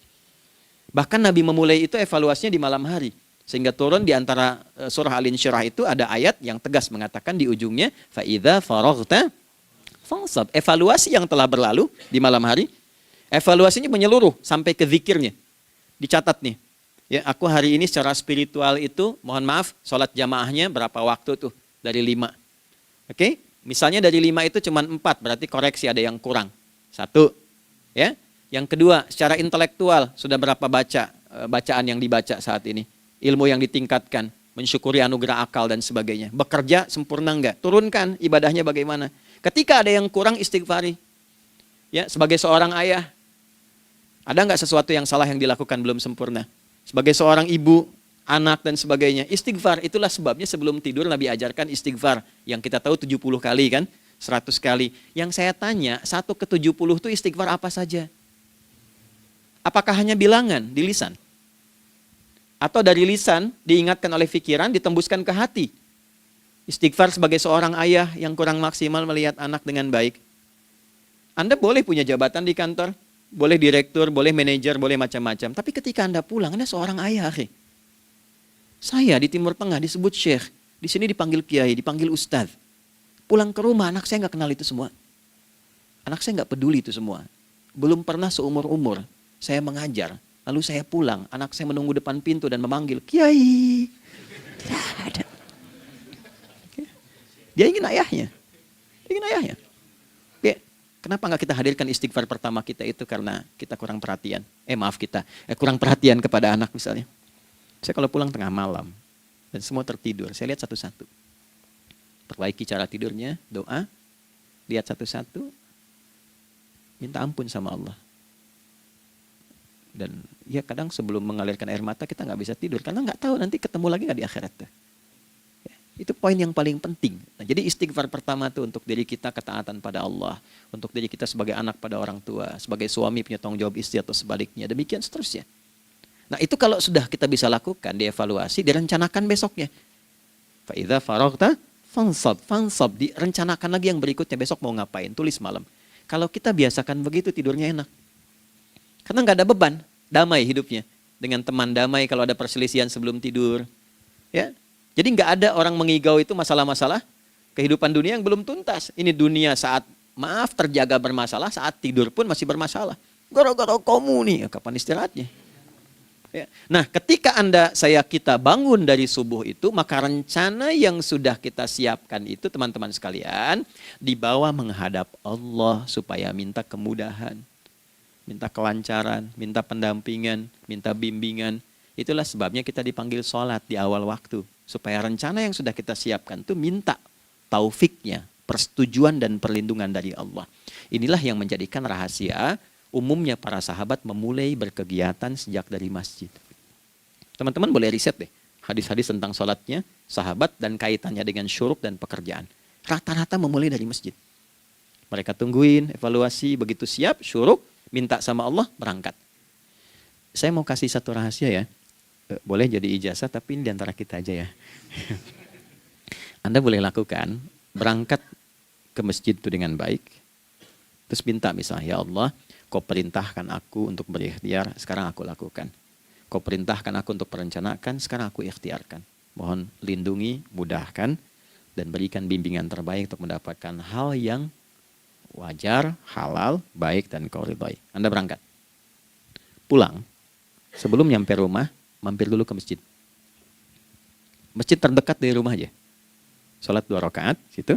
Bahkan Nabi memulai itu evaluasinya di malam hari. Sehingga turun di antara surah Al-Insyirah itu ada ayat yang tegas mengatakan di ujungnya, فَإِذَا فَرَغْتَ فَانْصَبْ. Evaluasi yang telah berlalu di malam hari, evaluasinya menyeluruh sampai ke zikirnya. Dicatat nih, ya aku hari ini secara spiritual itu, mohon maaf, sholat jamaahnya berapa waktu tuh? Dari 5. Oke? Misalnya dari 5 itu cuma 4, berarti koreksi ada yang kurang. 1, ya. Yang kedua, secara intelektual sudah berapa bacaan yang dibaca saat ini, ilmu yang ditingkatkan, mensyukuri anugerah akal dan sebagainya. Bekerja sempurna enggak? Turunkan ibadahnya bagaimana? Ketika ada yang kurang, istighfari. Ya, sebagai seorang ayah, ada enggak sesuatu yang salah yang dilakukan belum sempurna? Sebagai seorang ibu, anak dan sebagainya, istighfar. Itulah sebabnya sebelum tidur Nabi ajarkan istighfar. Yang kita tahu 70 kali kan, 100 kali. Yang saya tanya, 1 ke 70 itu istighfar apa saja? Apakah hanya bilangan di lisan? Atau dari lisan diingatkan oleh pikiran, ditembuskan ke hati? Istighfar sebagai seorang ayah yang kurang maksimal melihat anak dengan baik. Anda boleh punya jabatan di kantor, boleh direktur, boleh manajer, boleh macam-macam. Tapi ketika Anda pulang, Anda seorang ayah. Saya di Timur Tengah disebut syekh, di sini dipanggil kiai, dipanggil ustadz. Pulang ke rumah, anak saya nggak kenal itu semua. Anak saya nggak peduli itu semua. Belum pernah seumur-umur saya mengajar, lalu saya pulang, anak saya menunggu depan pintu dan memanggil, kiai. Tidak ada. Dia ingin ayahnya. Dia ingin ayahnya. Oke. Kenapa nggak kita hadirkan istighfar pertama kita itu karena kita kurang perhatian. Kurang perhatian kepada anak misalnya. Saya kalau pulang tengah malam dan semua tertidur, saya lihat satu-satu. Perbaiki cara tidurnya, doa, lihat satu-satu, minta ampun sama Allah. Dan ya kadang sebelum mengalirkan air mata kita nggak bisa tidur karena nggak tahu nanti ketemu lagi nggak di akhirat. Ya, itu poin yang paling penting. Nah, jadi istighfar pertama itu untuk diri kita ketaatan pada Allah, untuk diri kita sebagai anak pada orang tua, sebagai suami punya tanggung jawab istri atau sebaliknya, demikian seterusnya. Nah itu kalau sudah kita bisa lakukan, dievaluasi, direncanakan besoknya. Fa'idha faraghta fansab, direncanakan lagi yang berikutnya, besok mau ngapain, tulis malam. Kalau kita biasakan begitu, tidurnya enak. Karena nggak ada beban, damai hidupnya. Dengan teman damai kalau ada perselisihan sebelum tidur. Ya, jadi nggak ada orang mengigau itu masalah-masalah kehidupan dunia yang belum tuntas. Ini dunia saat terjaga bermasalah, saat tidur pun masih bermasalah. Gara-gara kamu nih, kapan istirahatnya? Ya. Nah, ketika kita bangun dari subuh itu, maka rencana yang sudah kita siapkan itu, teman-teman sekalian, dibawa menghadap Allah supaya minta kemudahan, minta kelancaran, minta pendampingan, minta bimbingan. Itulah sebabnya kita dipanggil sholat di awal waktu, supaya rencana yang sudah kita siapkan itu minta taufiknya, persetujuan dan perlindungan dari Allah. Inilah yang menjadikan rahasia umumnya para sahabat memulai berkegiatan sejak dari masjid. Teman-teman boleh riset deh hadis-hadis tentang sholatnya sahabat dan kaitannya dengan syuruk dan pekerjaan. Rata-rata memulai dari masjid. Mereka tungguin, evaluasi, begitu siap, syuruk, minta sama Allah, berangkat. Saya mau kasih satu rahasia ya. Boleh jadi ijazah tapi ini diantara kita aja ya. Anda boleh lakukan, berangkat ke masjid itu dengan baik. Terus minta misalnya, ya Allah, Kau perintahkan aku untuk berikhtiar, sekarang aku lakukan. Kau perintahkan aku untuk merencanakan, sekarang aku ikhtiarkan. Mohon lindungi, mudahkan, dan berikan bimbingan terbaik untuk mendapatkan hal yang wajar, halal, baik, dan kau ridhai. Anda berangkat. Pulang, Sebelum nyampe rumah, mampir dulu ke masjid. Masjid terdekat dari rumah aja. Sholat 2 rakaat, situ.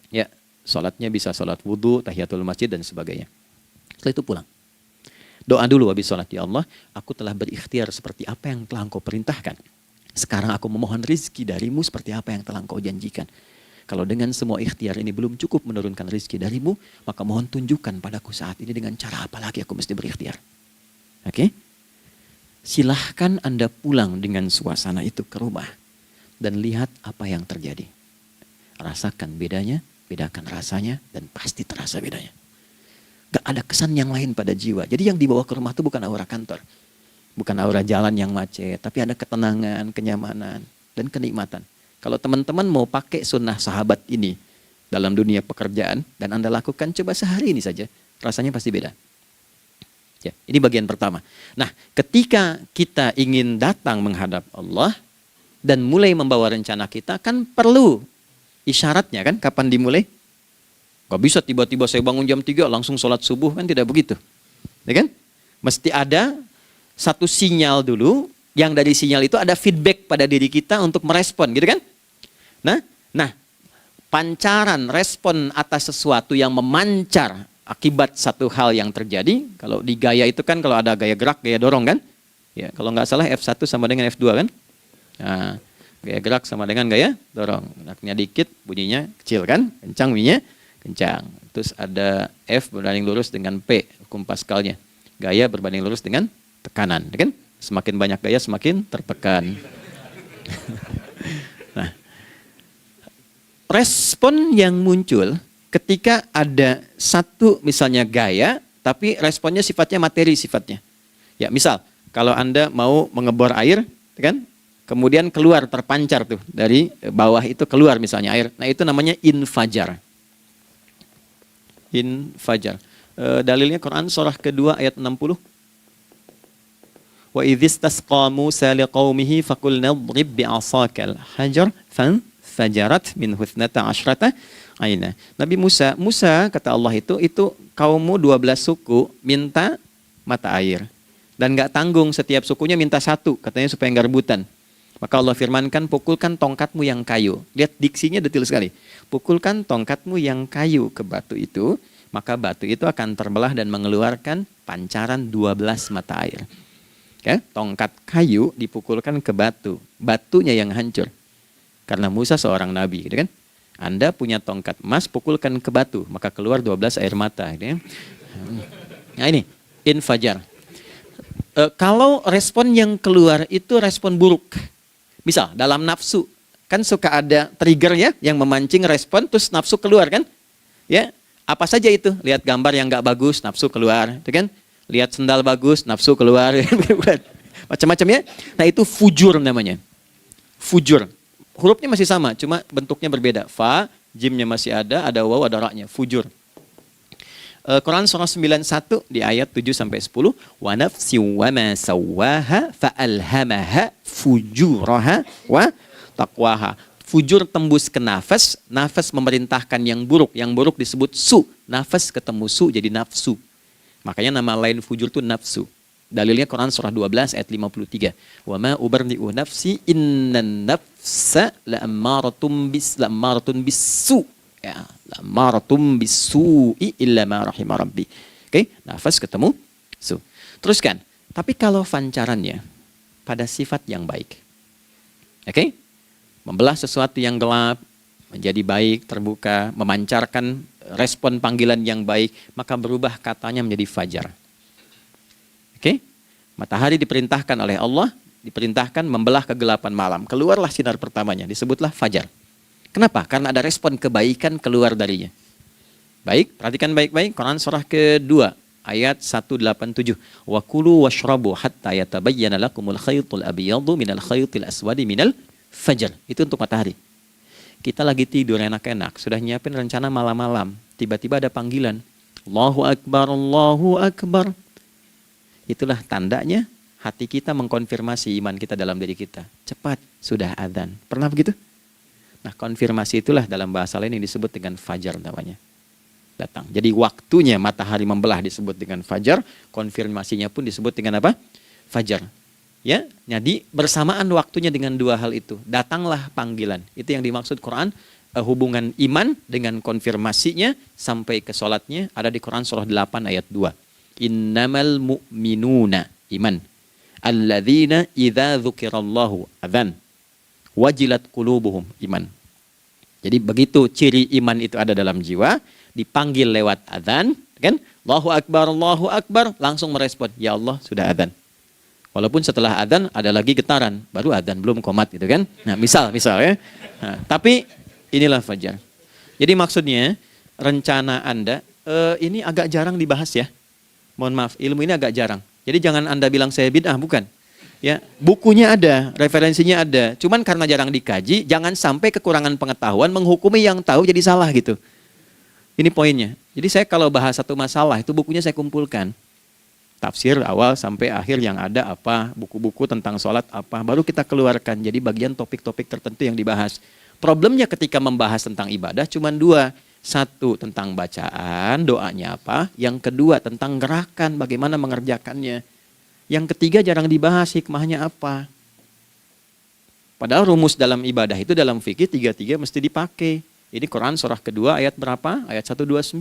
Ya, sholatnya bisa sholat wudhu, tahiyatul masjid, dan sebagainya. Setelah itu pulang. Doa dulu habis sholat. Ya Allah, aku telah berikhtiar seperti apa yang telah Engkau perintahkan. Sekarang aku memohon rizki darimu seperti apa yang telah Engkau janjikan. Kalau dengan semua ikhtiar ini belum cukup menurunkan rizki darimu, maka mohon tunjukkan padaku saat ini dengan cara apa lagi aku mesti berikhtiar. Oke? Silahkan Anda pulang dengan suasana itu ke rumah. Dan lihat apa yang terjadi. Rasakan bedanya, bedakan rasanya, dan pasti terasa bedanya. Gak ada kesan yang lain pada jiwa. Jadi yang dibawa ke rumah itu bukan aura kantor. Bukan aura jalan yang macet. Tapi ada ketenangan, kenyamanan, dan kenikmatan. Kalau teman-teman mau pakai sunnah sahabat ini dalam dunia pekerjaan, dan Anda lakukan coba sehari ini saja, rasanya pasti beda. Ya, ini bagian pertama. Nah, ketika kita ingin datang menghadap Allah dan mulai membawa rencana kita, kan perlu isyaratnya kan, kapan dimulai? Gak bisa tiba-tiba saya bangun jam 3 langsung sholat subuh, kan tidak begitu. Ya kan? Mesti ada satu sinyal dulu, yang dari sinyal itu ada feedback pada diri kita untuk merespon, gitu kan? Nah, pancaran respon atas sesuatu yang memancar akibat satu hal yang terjadi. Kalau di gaya itu kan kalau ada gaya gerak, gaya dorong kan? Ya, kalau nggak salah F1 sama dengan F2 kan? Nah, gaya gerak sama dengan gaya dorong. Geraknya dikit, bunyinya kecil kan? Kencang bunyinya, kencang. Terus ada F berbanding lurus dengan P, hukum Pascalnya. Gaya berbanding lurus dengan tekanan, kan? Semakin banyak gaya, semakin tertekan. Nah, respon yang muncul ketika ada satu misalnya gaya, tapi responnya sifatnya materi sifatnya. Ya, misal kalau Anda mau mengebor air, kan? Kemudian keluar terpancar tuh dari bawah itu keluar misalnya air. Nah, itu namanya infajar. Infajar. Dalilnya Quran surah kedua ayat 60. Wa idzistasqa Musa liqaumihi faqulna idrib bi'asakal hajar fanfajarat min husnata asyrata aina. Nabi Musa kata Allah itu kaummu 12 suku minta mata air. Dan gak tanggung setiap sukunya minta satu, katanya supaya gak rebutan. Maka Allah firmankan, pukulkan tongkatmu yang kayu. Lihat diksinya detil sekali. Pukulkan tongkatmu yang kayu ke batu itu, maka batu itu akan terbelah dan mengeluarkan pancaran 12 mata air. Ya, tongkat kayu dipukulkan ke batu, batunya yang hancur. Karena Musa seorang nabi, gitu kan? Anda punya tongkat emas, pukulkan ke batu, maka keluar 12 air mata. Gitu ya. Nah ini, infajar. Kalau respon yang keluar itu respon buruk. Misal, dalam nafsu, kan suka ada trigger ya, yang memancing respon, terus nafsu keluar kan? Ya, apa saja itu? Lihat gambar yang gak bagus, nafsu keluar, gitu kan? Lihat sendal bagus, nafsu keluar, macam-macam ya. Nah itu fujur namanya. Fujur. Hurufnya masih sama, cuma bentuknya berbeda. Fa, jimnya masih ada waw, ada ra-nya. Fujur. Quran surah 91 di ayat 7-10. Wa nafsi wa ma sawwaha fa'alhamaha fujuraha wa taqwaha. Fujur tembus ke nafas, nafas memerintahkan yang buruk disebut su. Nafas ketemu su jadi nafsu. Makanya nama lain fujur itu nafsu. Dalilnya Quran surah 12 ayat 53. Wa ma ubarri'u nafsi innan nafsa la'ammaratun bisu. Ya, la'ammaratun bisu'i illa ma rahima rabbi. Oke, nafas ketemu su. Teruskan. Tapi kalau pancarannya pada sifat yang baik. Oke? Membelah sesuatu yang gelap menjadi baik, terbuka, memancarkan respon panggilan yang baik, maka berubah katanya menjadi fajar. Oke? Matahari diperintahkan oleh Allah, diperintahkan membelah kegelapan malam. Keluarlah sinar pertamanya, disebutlah fajar. Kenapa? Karena ada respon kebaikan keluar darinya. Baik, perhatikan baik-baik Quran surah kedua ayat 187. Wa kulu washrabu hatta yatabayyana lakumul khaytul abyadu minal khaytil aswadi minal fajar. Itu untuk matahari. Kita lagi tidur enak-enak, sudah nyiapin rencana malam-malam. Tiba-tiba ada panggilan. Allahu Akbar, Allahu Akbar. Itulah tandanya hati kita mengkonfirmasi iman kita dalam diri kita. Cepat, sudah adzan. Pernah begitu? Nah, konfirmasi itulah dalam bahasa lain yang disebut dengan fajar namanya. Datang. Jadi waktunya matahari membelah disebut dengan fajar, konfirmasinya pun disebut dengan apa? fajar. Ya, jadi bersamaan waktunya dengan dua hal itu. Datanglah panggilan. Itu yang dimaksud Quran, hubungan iman dengan konfirmasinya sampai ke sholatnya ada di Quran surah 8 ayat 2. Innamal mu'minuna iman. Alladzina idza dzukirallahu adzan. Wajilat qulubuhum iman. Jadi begitu ciri iman itu ada dalam jiwa, dipanggil lewat adzan, kan? Allahu Akbar, langsung merespon, ya Allah sudah adzan. Walaupun setelah adzan ada lagi getaran, baru adzan belum qomat gitu kan. Nah, misal ya. Nah, tapi inilah fajar. Jadi maksudnya rencana Anda ini agak jarang dibahas ya. Mohon maaf, ilmu ini agak jarang. Jadi jangan Anda bilang saya bid'ah, bukan. Ya, bukunya ada, referensinya ada. Cuman karena jarang dikaji, jangan sampai kekurangan pengetahuan menghukumi yang tahu jadi salah gitu. Ini poinnya. Jadi saya kalau bahas satu masalah itu bukunya saya kumpulkan. Tafsir awal sampai akhir yang ada apa, buku-buku tentang sholat apa, baru kita keluarkan. Jadi bagian topik-topik tertentu yang dibahas. Problemnya ketika membahas tentang ibadah cuma dua. Satu tentang bacaan, doanya apa. Yang kedua tentang gerakan, bagaimana mengerjakannya. Yang ketiga jarang dibahas, hikmahnya apa. Padahal rumus dalam ibadah itu dalam fikih tiga-tiga mesti dipakai. Ini Quran surah kedua ayat berapa? Ayat 129.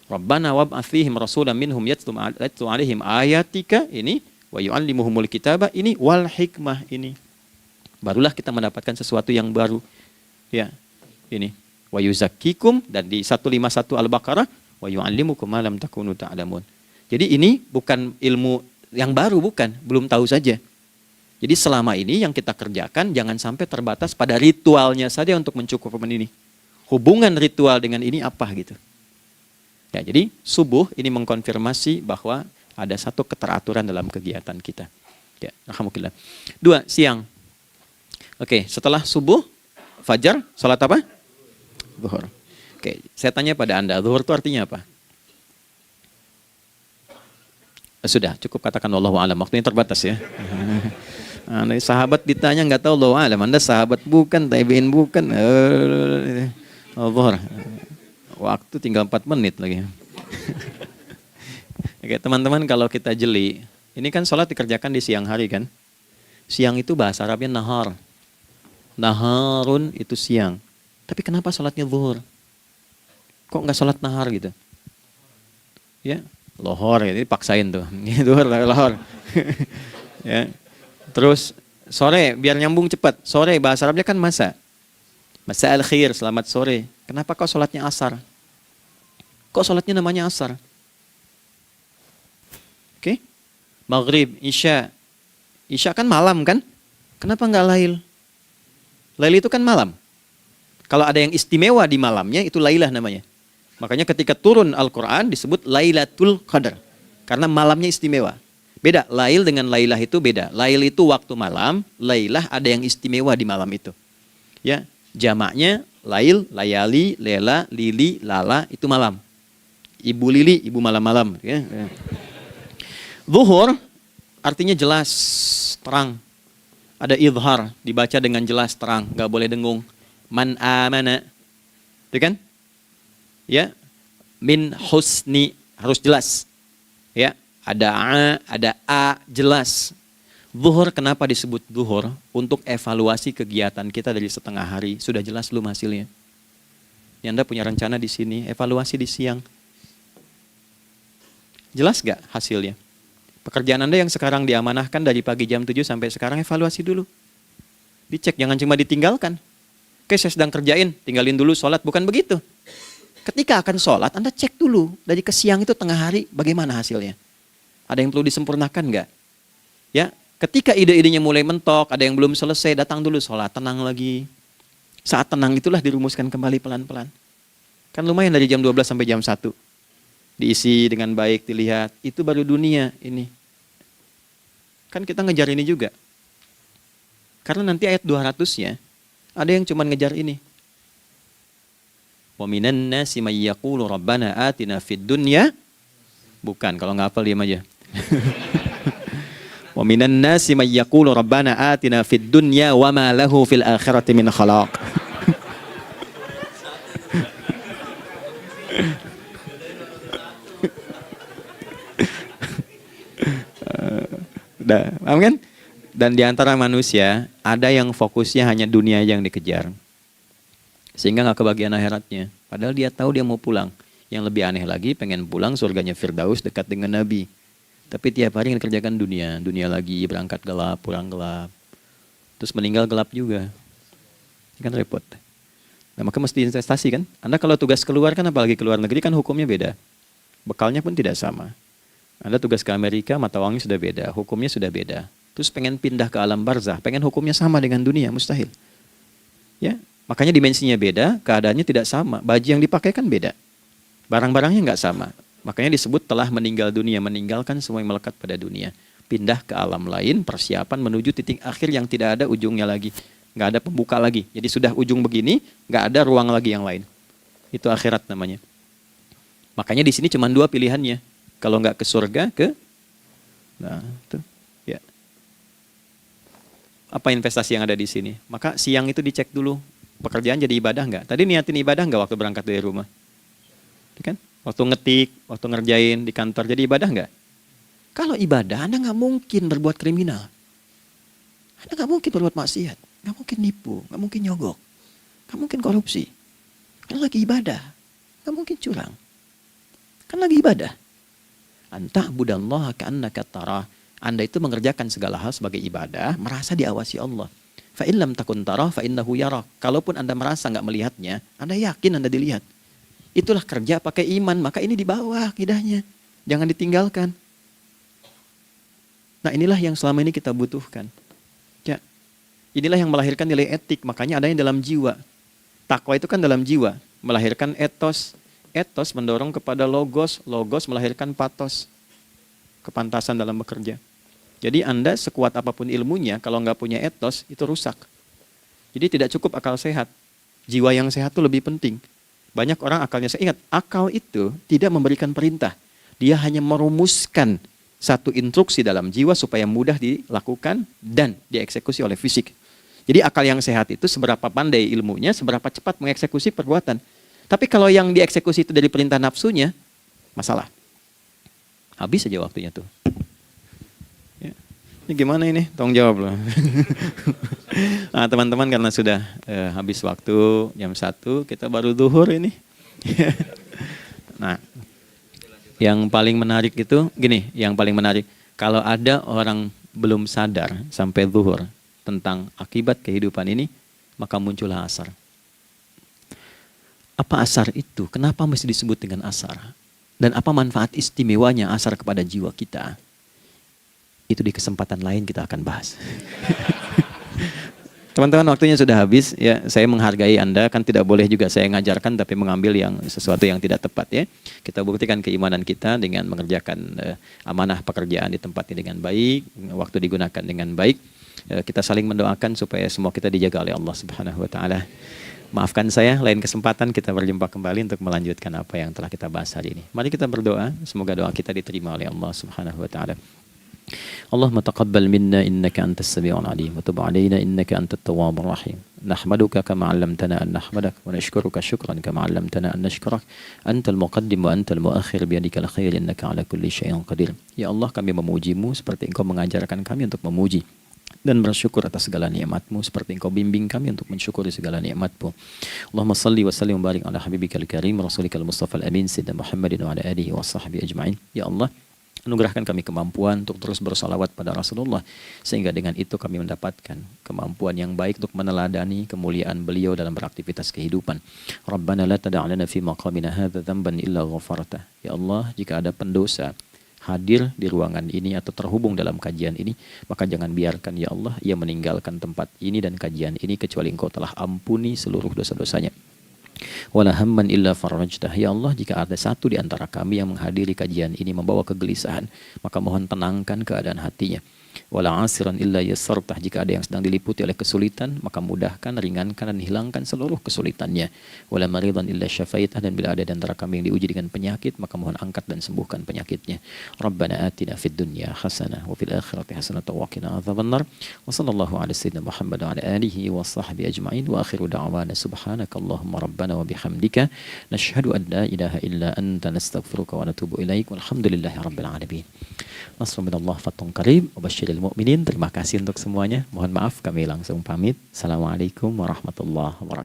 Rabbana wab'ats fihim rasulan minhum yatlu 'alaihim ayatika ini wa yu'allimuhumul kitaba ini wal hikmah ini. Barulah kita mendapatkan sesuatu yang baru. Ya. Ini wa yuzakkikum dan di 151 Al-Baqarah wa yu'allimukum ma lam takunu ta'lamun. Jadi ini bukan ilmu yang baru, bukan, belum tahu saja. Jadi selama ini yang kita kerjakan jangan sampai terbatas pada ritualnya saja untuk mencukupkan ini. Hubungan ritual dengan ini apa gitu. Ya, jadi subuh ini mengkonfirmasi bahwa ada satu keteraturan dalam kegiatan kita. Ya, alhamdulillah. 2, siang. Oke, setelah subuh, fajar, salat apa? Zuhur. Oke, saya tanya pada Anda, zuhur itu artinya apa? Sudah, cukup katakan wallahu a'lam. Waktunya terbatas ya. Sahabat ditanya nggak tahu wallahu a'lam. Anda sahabat bukan, tabi'in bukan. Zuhur. Waktu tinggal 4 menit lagi. Oke, teman-teman, kalau kita jeli, ini kan sholat dikerjakan di siang hari kan? Siang itu bahasa Arabnya nahar. Naharun itu siang. Tapi kenapa sholatnya zuhur? Kok nggak sholat nahar gitu? Ya, lohor, ya, ini paksain tuh. Zuhur, lohor. Ya. Terus sore, biar nyambung cepat. Sore, bahasa Arabnya kan masa. Masa al-khir, selamat sore. Kenapa kok sholatnya asar? Kok sholatnya namanya asar? Oke. Maghrib, Isya. Isya kan malam kan? Kenapa nggak lail? Lail itu kan malam. Kalau ada yang istimewa di malamnya, itu lailah namanya. Makanya ketika turun Al-Quran disebut Lailatul Qadar. Karena malamnya istimewa. Beda, lail dengan lailah itu beda. Lail itu waktu malam, lailah ada yang istimewa di malam itu. Ya, jamaknya lail, layali, lela, lili, lala, itu malam. Ibu lili, ibu malam-malam. Ya. Zuhur artinya jelas, terang. Ada idhar, dibaca dengan jelas, terang. Gak boleh dengung. Man amana. Itu kan? Ya. Min husni, harus jelas. Ya. Ada a, jelas. Zuhur kenapa disebut zuhur? Untuk evaluasi kegiatan kita dari setengah hari. Sudah jelas belum hasilnya? Ya, Anda punya rencana di sini, evaluasi di siang. Jelas gak hasilnya? Pekerjaan Anda yang sekarang diamanahkan dari pagi jam 7 sampai sekarang, evaluasi dulu. Dicek, jangan cuma ditinggalkan. Oke, saya sedang kerjain, tinggalin dulu sholat. Bukan begitu. Ketika akan sholat, Anda cek dulu. Dari ke siang itu tengah hari, bagaimana hasilnya? Ada yang perlu disempurnakan gak? Ya, ketika ide-idenya mulai mentok, ada yang belum selesai, datang dulu sholat, tenang lagi. Saat tenang itulah dirumuskan kembali pelan-pelan. Kan lumayan dari jam 12 sampai jam 1. Diisi dengan baik, dilihat. Itu baru dunia ini. Kan kita ngejar ini juga. Karena nanti ayat 200-nya, ada yang cuma ngejar ini. Wa minan nasi may yaqulu rabbana atina fid dunya. Bukan, kalau nggak hafal diam aja. Wa minan nasi may yaqulu rabbana atina fid dunya wa ma lahu fil akhirati min khalaq. Nah, paham kan? Dan di antara manusia ada yang fokusnya hanya dunia yang dikejar, sehingga nggak kebagian akhiratnya. Padahal dia tahu dia mau pulang. Yang lebih aneh lagi, pengen pulang surganya Firdaus dekat dengan Nabi. Tapi tiap hari kerjakan dunia, dunia lagi, berangkat gelap, pulang gelap, terus meninggal gelap juga. Ini kan repot. Nah, maka mesti investasi kan. Anda kalau tugas keluar kan, apalagi keluar negeri kan hukumnya beda. Bekalnya pun tidak sama. Anda tugas ke Amerika, mata uangnya sudah beda, hukumnya sudah beda. Terus pengen pindah ke alam barzah, pengen hukumnya sama dengan dunia, mustahil. Ya, makanya dimensinya beda, keadaannya tidak sama. Baju yang dipakai kan beda. Barang-barangnya nggak sama. Makanya disebut telah meninggal dunia, meninggalkan semua yang melekat pada dunia. Pindah ke alam lain, persiapan menuju titik akhir yang tidak ada ujungnya lagi. Nggak ada pembuka lagi. Jadi sudah ujung begini, nggak ada ruang lagi yang lain. Itu akhirat namanya. Makanya di sini cuma dua pilihannya. Kalau nggak ke surga, nah itu. Ya. Apa investasi yang ada di sini? Maka siang itu dicek dulu. Pekerjaan jadi ibadah nggak? Tadi niatin ibadah nggak waktu berangkat dari rumah? Kan? Waktu ngetik, waktu ngerjain di kantor, jadi ibadah nggak? Kalau ibadah, Anda nggak mungkin berbuat kriminal. Anda nggak mungkin berbuat maksiat. Nggak mungkin nipu, nggak mungkin nyogok. Nggak mungkin korupsi. Kan lagi ibadah. Nggak mungkin curang. Kan lagi ibadah. Anta budallaha ka'annaka tarah. Anda itu mengerjakan segala hal sebagai ibadah, merasa diawasi Allah. Fa in lam takun tarah fa innahu yarak. Kalaupun Anda merasa nggak melihatnya, Anda yakin Anda dilihat. Itulah kerja pakai iman, maka ini di bawah akidahnya. Jangan ditinggalkan. Nah, inilah yang selama ini kita butuhkan. Ya. Inilah yang melahirkan nilai etik, makanya ada yang dalam jiwa. Takwa itu kan dalam jiwa, melahirkan etos. Etos mendorong kepada logos, logos melahirkan patos. Kepantasan dalam bekerja. Jadi Anda sekuat apapun ilmunya, kalau nggak punya etos, itu rusak. Jadi tidak cukup akal sehat. Jiwa yang sehat itu lebih penting. Banyak orang akalnya, saya ingat, akal itu tidak memberikan perintah. Dia hanya merumuskan satu instruksi dalam jiwa supaya mudah dilakukan dan dieksekusi oleh fisik. Jadi akal yang sehat itu seberapa pandai ilmunya, seberapa cepat mengeksekusi perbuatan. Tapi kalau yang dieksekusi itu dari perintah nafsunya, masalah. Habis saja waktunya tuh. Ya. Ini gimana ini? Tolong jawab loh. Nah, teman-teman karena sudah habis waktu jam 1, kita baru zuhur ini. Nah, yang paling menarik itu gini, yang paling menarik kalau ada orang belum sadar sampai zuhur tentang akibat kehidupan ini, maka muncullah asar. Apa asar itu? Kenapa mesti disebut dengan asar? Dan apa manfaat istimewanya asar kepada jiwa kita? Itu di kesempatan lain kita akan bahas. Teman-teman, waktunya sudah habis ya. Saya menghargai Anda, kan tidak boleh juga saya ngajarkan tapi mengambil yang sesuatu yang tidak tepat ya. Kita buktikan keimanan kita dengan mengerjakan amanah pekerjaan di tempat ini dengan baik, waktu digunakan dengan baik. Kita saling mendoakan supaya semua kita dijaga oleh Allah Subhanahu wa taala. Maafkan saya, lain kesempatan kita berjumpa kembali untuk melanjutkan apa yang telah kita bahas hari ini. Mari kita berdoa, semoga doa kita diterima oleh Allah Subhanahu wa taala. اللهم تقبل منا إنك أنت السميع العليم وتب علينا إنك أنت التواب الرحيم نحمدك كما علمتنا أن نحمدك ونشكرك شكرا كما علمتنا أن نشكرك أنت المقدم وأنت المؤخر بيدك الخير إنك على كل شيء قدير. Ya Allah, kami memujimu seperti Engkau mengajarkan kami untuk memuji dan bersyukur atas segala nikmat-Mu seperti Engkau bimbing kami untuk mensyukuri segala nikmat-Mu. Allahumma salli wa sallim wa barik ala habibikal karim rasulikal mustafa al-amin sayyidina Muhammadin wa ala alihi wa sahbihi ajma'in. Ya Allah, anugerahkan kami kemampuan untuk terus bersalawat pada Rasulullah, sehingga dengan itu kami mendapatkan kemampuan yang baik untuk meneladani kemuliaan beliau dalam beraktivitas kehidupan. Rabbana la tada' lana fi maqamina hadza dzamban illa ghafartah. Ya Allah, jika ada pendosa hadir di ruangan ini atau terhubung dalam kajian ini, maka jangan biarkan ya Allah ia meninggalkan tempat ini dan kajian ini kecuali Engkau telah ampuni seluruh dosa-dosanya. Wala hamman illa farajtah. Ya Allah, jika ada satu di antara kami yang menghadiri kajian ini membawa kegelisahan, maka mohon tenangkan keadaan hatinya. Wala asiran illa yassartah. Jika ada yang sedang diliputi oleh kesulitan, maka mudahkan, ringankan dan hilangkan seluruh kesulitannya. Wala maridan illa syafaitah. Dan bila ada di antara kami yang diuji dengan penyakit, maka mohon angkat dan sembuhkan penyakitnya. Rabbana atina fid dunya hasanah wa fil akhirati hasanah wa qina adzabannar. Wa sallallahu ala sayyidina Muhammad wa ala alihi wa sahbihi ajma'in. Wa akhiru da'wana subhanakallahumma rabbana subhanaka wa bihamdika nasyhadu an la ilaha illa anta nastaghfiruka wa natubu ilaik walhamdulillahi rabbil alamin. Nasrun minallah fathun qarib wa basyiril mu'minin. Terima kasih untuk semuanya. Mohon maaf kami langsung pamit. Assalamualaikum warahmatullahi wabarakatuh.